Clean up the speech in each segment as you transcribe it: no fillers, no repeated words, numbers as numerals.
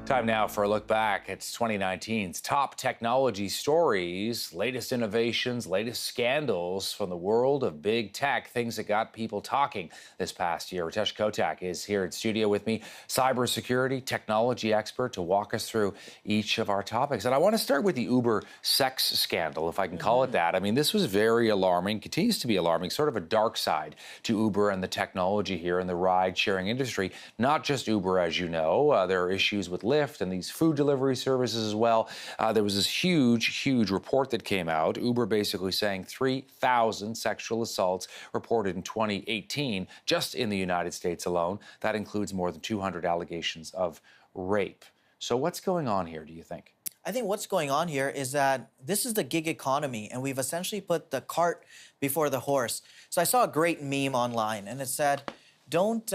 Time now for a look back at 2019's top technology stories, latest innovations, latest scandals from the world of big tech, things that got people talking this past year. Ritesh Kotak is here in studio with me, cybersecurity technology expert, to walk us through each of our topics. And I want to start with the Uber sex scandal, if I can call it that. I mean, this was very alarming, continues to be alarming, sort of a dark side to Uber and the technology here in the ride-sharing industry. Not just Uber, as you know. There are issues with Lyft and these food delivery services as well. There was this huge report that came out. Uber basically saying 3,000 sexual assaults reported in 2018, just in the United States alone. That includes more than 200 allegations of rape. So what's going on here, do you think? I think what's going on here is that this is the gig economy, and we've essentially put the cart before the horse. So I saw a great meme online, and it said, don't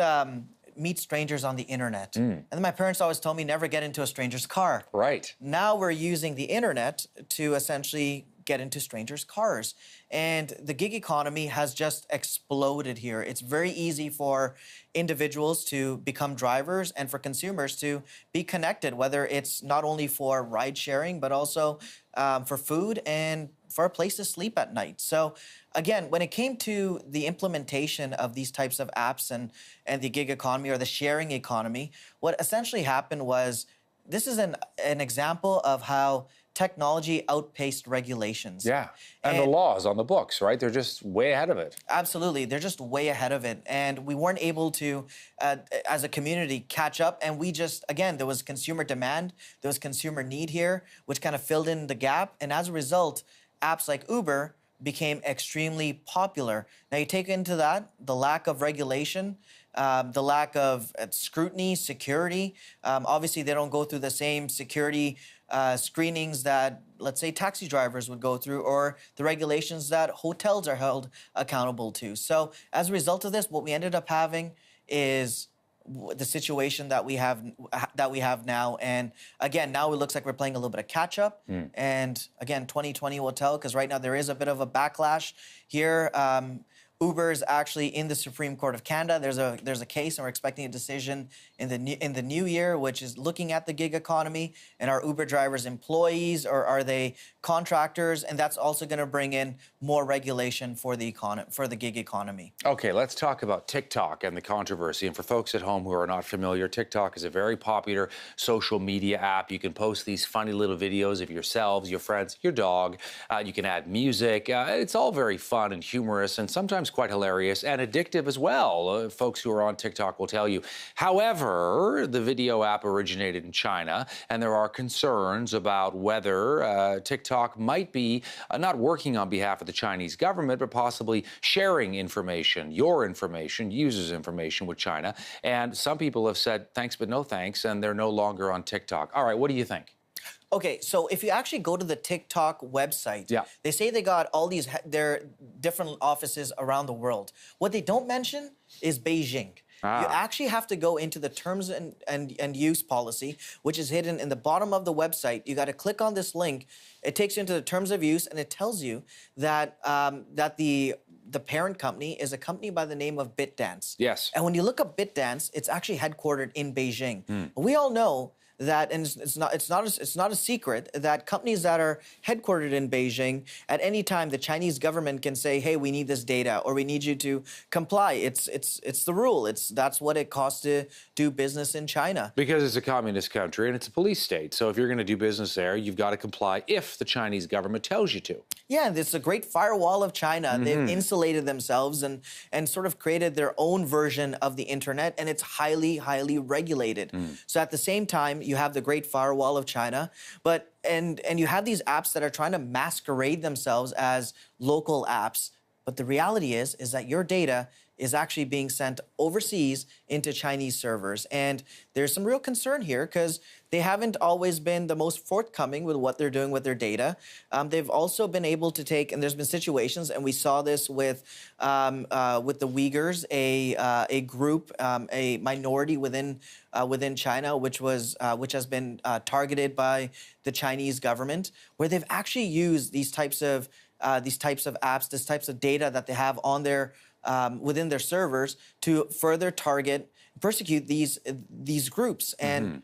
meet strangers on the internet. And then my parents always told me never get into a stranger's car. Right. Now we're using the internet to essentially get into strangers' cars. And the gig economy has just exploded here. It's very easy for individuals to become drivers and for consumers to be connected, whether it's not only for ride sharing, but also for food and for a place to sleep at night. So again, when it came to the implementation of these types of apps and the gig economy or the sharing economy, what essentially happened was this is an example of how technology outpaced regulations. Yeah, and the laws on the books, right? They're just way ahead of it. Absolutely. They're just way ahead of it. And we weren't able to, as a community, catch up. And we just, again, there was consumer demand, there was consumer need here, which kind of filled in the gap. And as a result, apps like Uber became extremely popular. Now, you take into that the lack of regulation, the lack of scrutiny, security. Obviously, they don't go through the same security screenings that, let's say, taxi drivers would go through, or the regulations that hotels are held accountable to. So as a result of this, what we ended up having is the situation that we have now. And again, now it looks like we're playing a little bit of catch up. And again, 2020 will tell, because right now there is a bit of a backlash here. Uber is actually in the Supreme Court of Canada. There's a case, and we're expecting a decision in the new year, which is looking at the gig economy and are Uber drivers employees or are they contractors? And that's also going to bring in more regulation for the gig economy. Okay, let's talk about TikTok and the controversy. And for folks at home who are not familiar, TikTok is a very popular social media app. You can post these funny little videos of yourselves, your friends, your dog. You can add music. It's all very fun and humorous, and sometimes quite hilarious and addictive as well. Folks who are on TikTok will tell you. However, the video app originated in China, and there are concerns about whether TikTok might be not working on behalf of the Chinese government, but possibly sharing information, your information, users' information with China. And some people have said thanks but no thanks, and they're no longer on TikTok. All right, what do you think? Okay, so if you actually go to the TikTok website, they say they got all their different offices around the world. What they don't mention is Beijing. You actually have to go into the terms and use policy, which is hidden in the bottom of the website. You got to click on this link. It takes you into the terms of use, and it tells you that the parent company is a company by the name of BitDance. Yes. And when you look up BitDance, it's actually headquartered in Beijing. We all know that, and it's not a secret, that companies that are headquartered in Beijing, at any time the Chinese government can say, hey, we need this data, or we need you to comply. It's the rule. That's what it costs to do business in China. Because it's a communist country and it's a police state. So if you're going to do business there, you've got to comply if the Chinese government tells you to. Yeah, and it's a great firewall of China. They've insulated themselves and sort of created their own version of the internet, and it's highly regulated. So at the same time, you have the great firewall of China, but and you have these apps that are trying to masquerade themselves as local apps. But the reality is that your data is actually being sent overseas into Chinese servers. And there's some real concern here because they haven't always been the most forthcoming with what they're doing with their data. They've also been able to take, and there's been situations, and we saw this with the Uyghurs, a group, a minority within China, which has been targeted by the Chinese government, where they've actually used these types of apps, these types of data that they have on their within their servers to further target, persecute these groups. And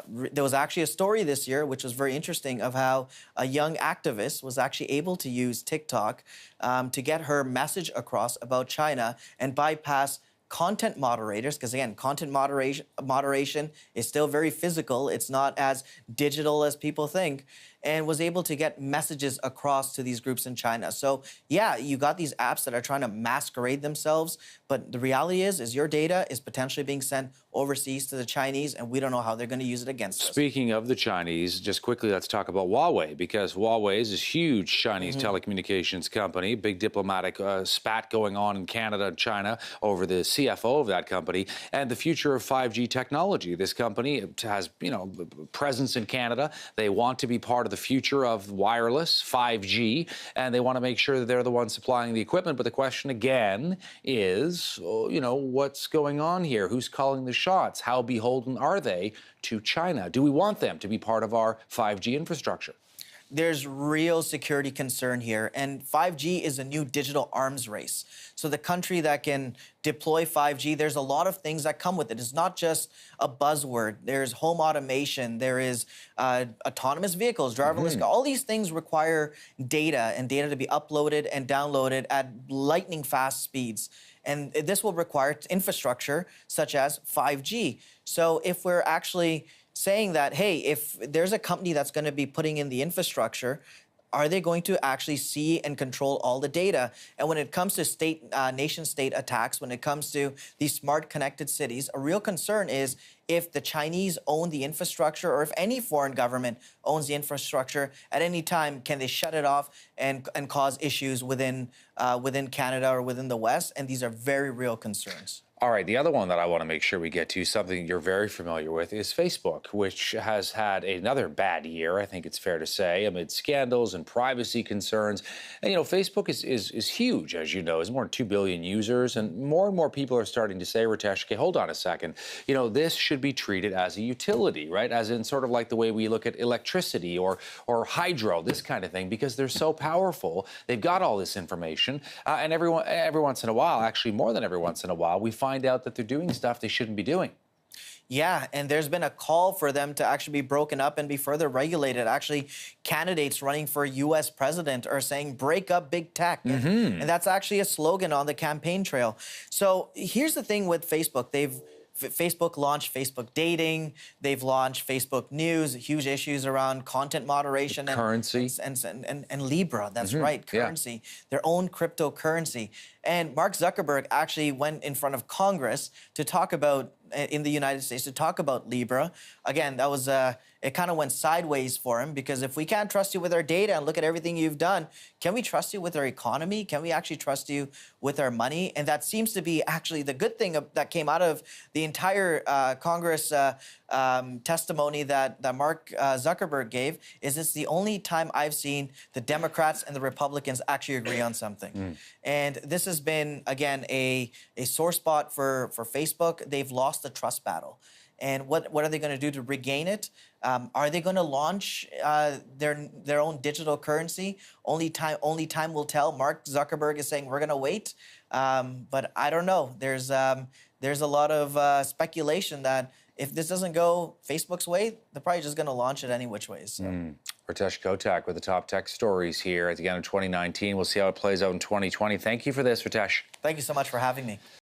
there was actually a story this year, which was very interesting, of how a young activist was actually able to use TikTok to get her message across about China and bypass content moderators, because again, content moderation is still very physical. It's not as digital as people think, and was able to get messages across to these groups in China. So yeah, you got these apps that are trying to masquerade themselves, but the reality is your data is potentially being sent overseas to the Chinese, and we don't know how they're going to use it against us. Speaking of the Chinese, just quickly, let's talk about Huawei, because Huawei is this huge Chinese telecommunications company, big diplomatic spat going on in Canada and China over the CFO of that company and the future of 5G technology. This company has, presence in Canada. They want to be part of the future of wireless 5G, and they want to make sure that they're the ones supplying the equipment. But the question again is, what's going on here? Who's calling the shots? How beholden are they to China? Do we want them to be part of our 5G infrastructure? There's real security concern here, and 5G is a new digital arms race. So the country that can deploy 5G, there's a lot of things that come with it. It's not just a buzzword. There's home automation. There is autonomous vehicles, driverless cars. All these things require data, and data to be uploaded and downloaded at lightning fast speeds. And this will require infrastructure such as 5G. So if we're actually saying that, hey, if there's a company that's going to be putting in the infrastructure, are they going to actually see and control all the data? And when it comes to nation-state attacks, when it comes to these smart connected cities, a real concern is if the Chinese own the infrastructure, or if any foreign government owns the infrastructure, at any time, can they shut it off and cause issues within Canada or within the West? And these are very real concerns. All right, the other one that I want to make sure we get to, something you're very familiar with, is Facebook, which has had another bad year, I think it's fair to say, amid scandals and privacy concerns. And, Facebook is huge, as you know. There's more than 2 billion users, and more people are starting to say, Ritesh, okay, hold on a second. This should be treated as a utility, right? As in sort of like the way we look at electricity or hydro, this kind of thing, because they're so powerful. They've got all this information, and every once in a while, actually more than every once in a while, we find out that they're doing stuff they shouldn't be doing. Yeah, and there's been a call for them to actually be broken up and be further regulated. Actually, candidates running for U.S. president are saying break up big tech. And that's actually a slogan on the campaign trail. So here's the thing with Facebook. Facebook launched Facebook Dating. They've launched Facebook News, huge issues around content moderation. Currency. And Libra, that's right, currency, their own cryptocurrency. And Mark Zuckerberg actually went in front of Congress to talk about, in the United States, to talk about Libra. Again, that was, it kind of went sideways for him, because if we can't trust you with our data and look at everything you've done, can we trust you with our economy? Can we actually trust you with our money? And that seems to be actually the good thing that came out of the entire Congress testimony that Mark Zuckerberg gave, is it's the only time I've seen the Democrats and the Republicans actually agree on something. And this has been, again, a sore spot for Facebook. They've lost the trust battle. And what are they going to do to regain it? Are they going to launch their own digital currency? Only time will tell. Mark Zuckerberg is saying we're going to wait, but I don't know. There's a lot of speculation that if this doesn't go Facebook's way, they're probably just going to launch it any which ways. So. Ritesh Kotak with the top tech stories here at the end of 2019. We'll see how it plays out in 2020. Thank you for this, Ritesh. Thank you so much for having me.